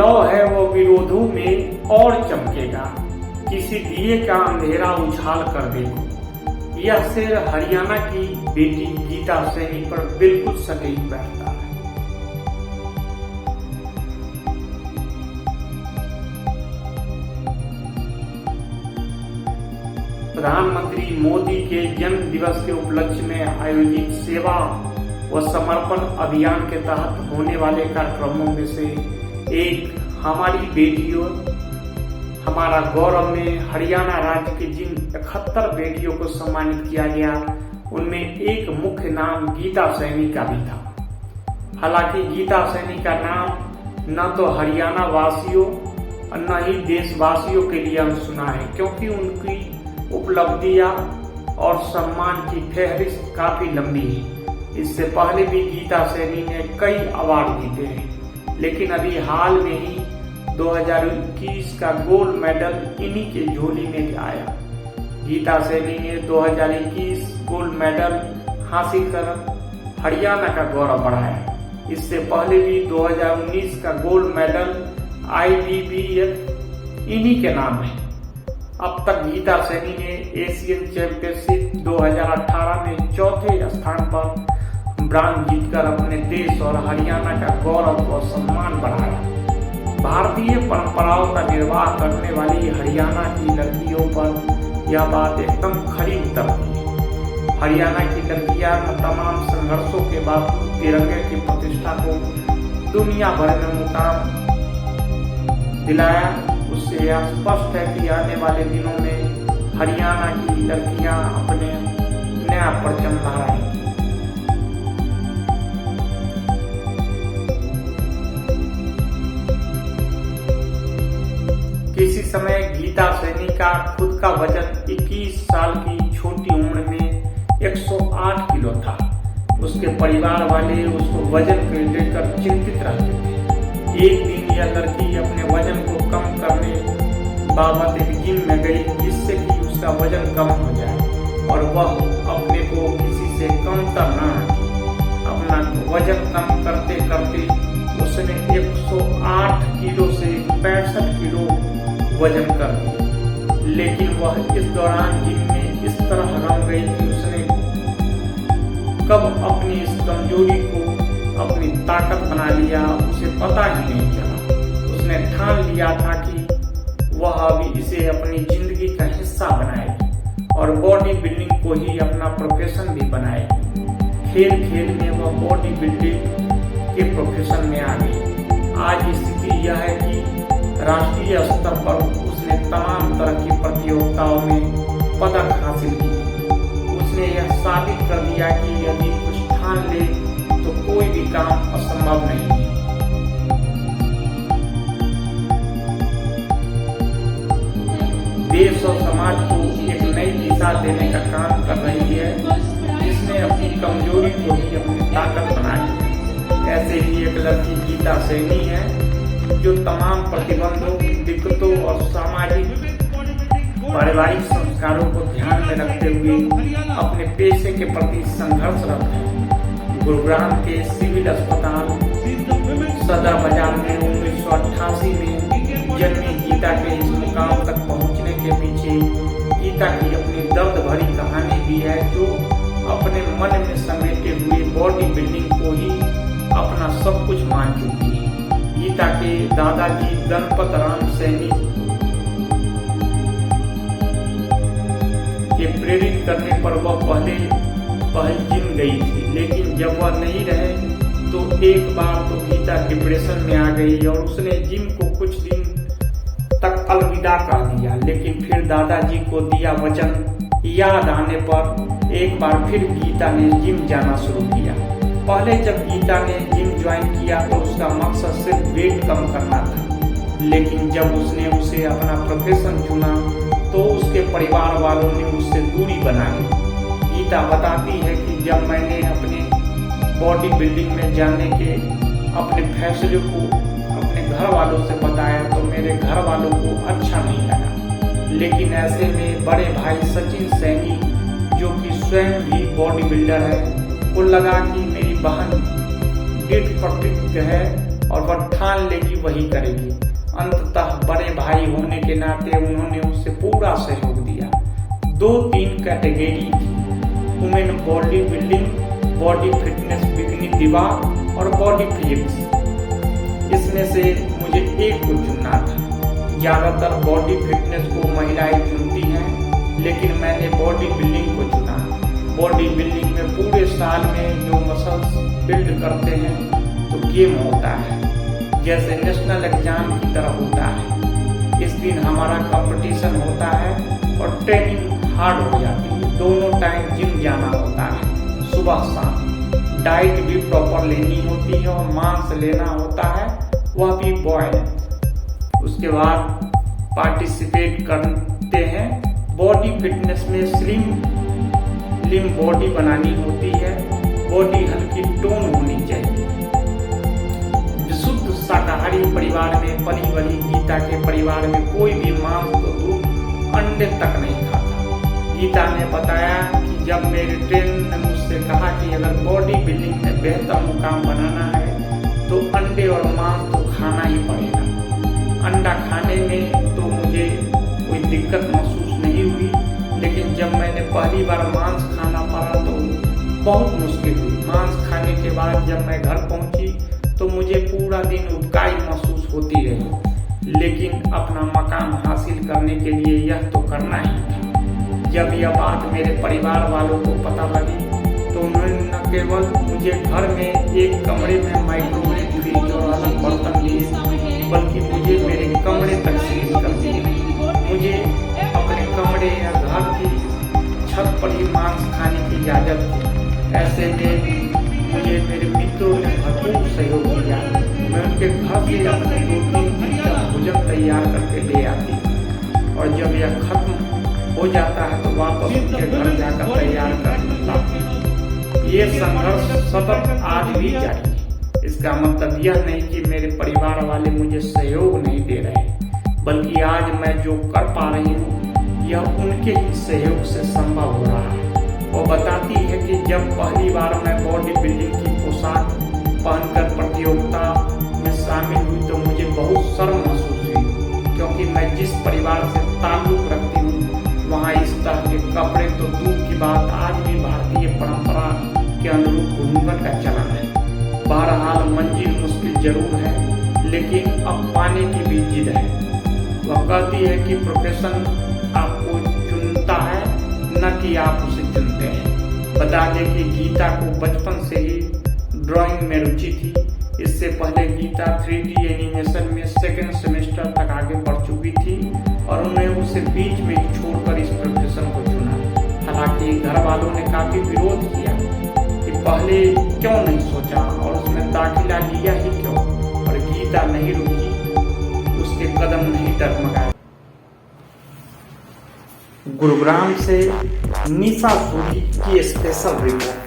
लौ है वो विरोधों में और चमकेगा, किसी दिए का अंधेरा उछाल कर देखो। यह शेर हरियाणा की बेटी गीता सैनी पर बिल्कुल सटीक बैठता है। प्रधानमंत्री मोदी के जन्म दिवस के उपलक्ष्य में आयोजित सेवा व समर्पण अभियान के तहत होने वाले कार्यक्रमों में से एक हमारी बेटियों हमारा गौरव में हरियाणा राज्य की जिन 71 बेटियों को सम्मानित किया गया, उनमें एक मुख्य नाम गीता सैनी का भी था। हालांकि गीता सैनी का नाम न तो हरियाणा वासियों और न ही देशवासियों के लिए अनसुना है, क्योंकि उनकी उपलब्धियां और सम्मान की फहरिस्त काफी लंबी है। इससे पहले भी गीता सैनी ने कई अवार्ड जीते हैं, लेकिन अभी हाल में ही 2021 का गोल्ड मेडल इन्हीं के झोली में आया। गीता सैनी ने 2021 गोल्ड मेडल हासिल कर हरियाणा का गौरव बढ़ाया। इससे पहले भी 2019 का गोल्ड मेडल IBBF इन्हीं के नाम है। अब तक गीता सैनी ने एशियन चैंपियनशिप 2018 में चौथे स्थान पर ब्रांज जीतकर अपने देश और हरियाणा का गौरव और सम्मान बढ़ाया। भारतीय परंपराओं का निर्वाह करने वाली हरियाणा की लड़कियों पर यह बात एकदम खरी उतरती है। हरियाणा की लड़कियां तमाम संघर्षों के बावजूद तिरंगे की प्रतिष्ठा को दुनिया भर में मुकाम दिलाया। उससे यह स्पष्ट है कि आने वाले दिनों में हरियाणा की लड़कियां अपने नया परचम लहराएंगी। किसी समय गीता सैनी का खुद का वजन 21 साल की छोटी उम्र में 108 किलो था। उसके परिवार वाले उसको वजन को लेकर चिंतित रहते थे। एक दिन यह लड़की अपने वजन को कम करने बाबत एक जिम में गई, जिससे कि उसका वजन कम हो जाए और वह अपने को किसी से कमतर न रखे। अपना वजन कम करते करते उसने 108 किलो से 65 किलो वजन कर दिया। लेकिन वह इस दौरान जिम में इस तरह रम गई कि उसने कब अपनी इस कमजोरी को अपनी ताकत बना लिया, उसे पता ही नहीं चला। उसने ठान लिया था कि वह अभी इसे अपनी जिंदगी का हिस्सा बनाएगी और बॉडी बिल्डिंग को ही अपना प्रोफेशन भी बनाएगी। खेल खेल में वह बॉडी बिल्डिंग के प्रोफेशन में आ गई। आज स्थिति यह है कि राष्ट्रीय स्तर पर उसने तमाम तरह की प्रतियोगिताओं में पदक हासिल किए। उसने यह साबित कर दिया कि यदि कुछ ठान ले तो कोई भी काम असंभव नहीं है। देश और समाज को एक नई दिशा देने का काम कर रही है, जिसने अपनी कमजोरी को ही अपनी ताकत बनाई है। ऐसे ही एक लड़की गीता सैनी है, जो तमाम प्रतिबंधों, दिक्कतों और सामाजिक पारिवारिक संस्कारों को ध्यान में रखते हुए अपने पेशे के प्रति संघर्षरत है। गुरुग्राम के सिविल अस्पताल सदर बाजार में 1988 में जन्मी गीता के इस मुकाम तक पहुंचने के पीछे गीता की अपनी दर्द भरी कहानी भी है, जो अपने मन में समेटे हुए बॉडी बिल्डिंग को ही अपना सब कुछ मान चुकी है। गीता के दादाजी गणपत राम सैनी के प्रेरित करने पर वह पहल जिम गई थी, लेकिन जब वह नहीं रहे तो एक बार तो गीता डिप्रेशन में आ गई और उसने जिम को कुछ दिन तक अलविदा कर दिया। लेकिन फिर दादाजी को दिया वचन याद आने पर एक बार फिर गीता ने जिम जाना शुरू किया। पहले जब गीता ने जिम ज्वाइन किया तो उसका मकसद सिर्फ वेट कम करना था, लेकिन जब उसने उसे अपना प्रोफेशन चुना तो उसके परिवार वालों ने उससे दूरी बना ली। गीता बताती है कि जब मैंने अपने बॉडी बिल्डिंग में जाने के अपने फैसले को अपने घर वालों से बताया तो मेरे घर वालों को अच्छा नहीं लगा। लेकिन ऐसे में बड़े भाई सचिन सैनी, जो कि स्वयं भी बॉडी बिल्डर है, को लगा कि मेरी बहन दृढ़ प्रतिज्ञ है और वह ठान लेगी वही करेगी। अंततः बड़े भाई होने के नाते उन्होंने उसे पूरा सहयोग दिया। 2-3 कैटेगरी थी, women body building, body fitness bikini दीवार और बॉडी फिजिक्स। इसमें से मुझे एक को चुनना था। ज्यादातर बॉडी फिटनेस को महिलाएं चुनती हैं, लेकिन मैंने बॉडी बिल्डिंग को चुना। बॉडी बिल्डिंग में पूरे साल में जो मसल्स बिल्ड करते हैं तो गेम होता है, जैसे नेशनल एग्जाम की तरह होता है। इस दिन हमारा कंपटीशन होता है और ट्रेनिंग हार्ड हो जाती है। दोनों टाइम जिम जाना होता है, सुबह शाम। डाइट भी प्रॉपर लेनी होती है और मांस लेना होता है, वह भी बॉयल। उसके बाद पार्टिसिपेट करते हैं। बॉडी फिटनेस में स्लिम बॉडी बनानी होती है, बॉडी हल्की टोन होनी चाहिए। विशुद्ध शाकाहारी परिवार में पली बड़ी गीता के परिवार में कोई भी मांस तो दूध, अंडे तक नहीं खाता। गीता ने बताया कि जब मेरे ट्रेनर ने मुझसे कहा कि अगर बॉडी बिल्डिंग में बेहतर मुकाम बनाना है तो अंडे और मांस तो खाना ही पड़ेगा। अंडा खाने में तो मुझे कोई दिक्कत महसूस नहीं हुई, लेकिन जब मैंने पहली बार मांस खाना पड़ा तो बहुत मुश्किल हुई। मांस खाने के बाद जब मैं घर पहुंची तो मुझे पूरा दिन उबकाई महसूस होती रही, लेकिन अपना मकाम हासिल करने के लिए यह तो करना ही था। जब यह बात मेरे परिवार वालों को पता लगी तो उन्होंने न केवल मुझे घर में एक कमरे में माइक्रोवेव, फ्रिज और अलग बर्तन दिए, बल्कि मुझे मेरे कमरे तक सीमित कर दिए। मुझे अपने कमरे या घर की छत पर ही मांस खाने की इजाजत थी। ऐसे में मुझे मेरे मित्रों ने भरपूर सहयोग किया। मैं उनके घर से अपने 2-3 दिन का भोजन तैयार करके ले आती थी और जब यह खत्म हो जाता है तो वापस उनके घर जाकर तैयार कर लाती। ये संघर्ष सतत आज भी जारी है। इसका मतलब यह नहीं कि मेरे परिवार वाले मुझे सहयोग नहीं दे रहे, बल्कि आज मैं जो कर पा रही हूँ यह उनके ही सहयोग से संभव हो रहा है। वो बताती है कि जब पहली बार मैं बॉडी बिल्डिंग की पोशाक पहनकर प्रतियोगिता में शामिल हुई तो मुझे बहुत शर्म महसूस हुई, क्योंकि मैं जिस परिवार से ताल्लुक रखती हूँ वहाँ इस तरह के कपड़े तो दूर की बात, आज भी भारतीय परंपरा के अनुरूप घूंघट का चलन है। बहरहाल मंजिल मुश्किल जरूर है, लेकिन अब पाने की भी जिद है। वह कहती है कि प्रोफेशन आपको चुनता है, न कि आप उसे चुनते हैं। बता दें कि गीता को बचपन से ही ड्राइंग में रुचि थी। इससे पहले गीता 3D एनिमेशन में 2nd सेमेस्टर तक आगे बढ़ चुकी थी और उन्हें उसे बीच में ही छोड़कर इस प्रोफेशन को चुना। हालांकि घर वालों ने काफी विरोध किया कि पहले क्यों नहीं सोचा और उसमें दाखिला लिया ही क्यों, और गीता नहीं रुकी, उसके कदम नहीं डगमगाए। गुरुग्राम से निशा सोनी की स्पेशल रिपोर्ट।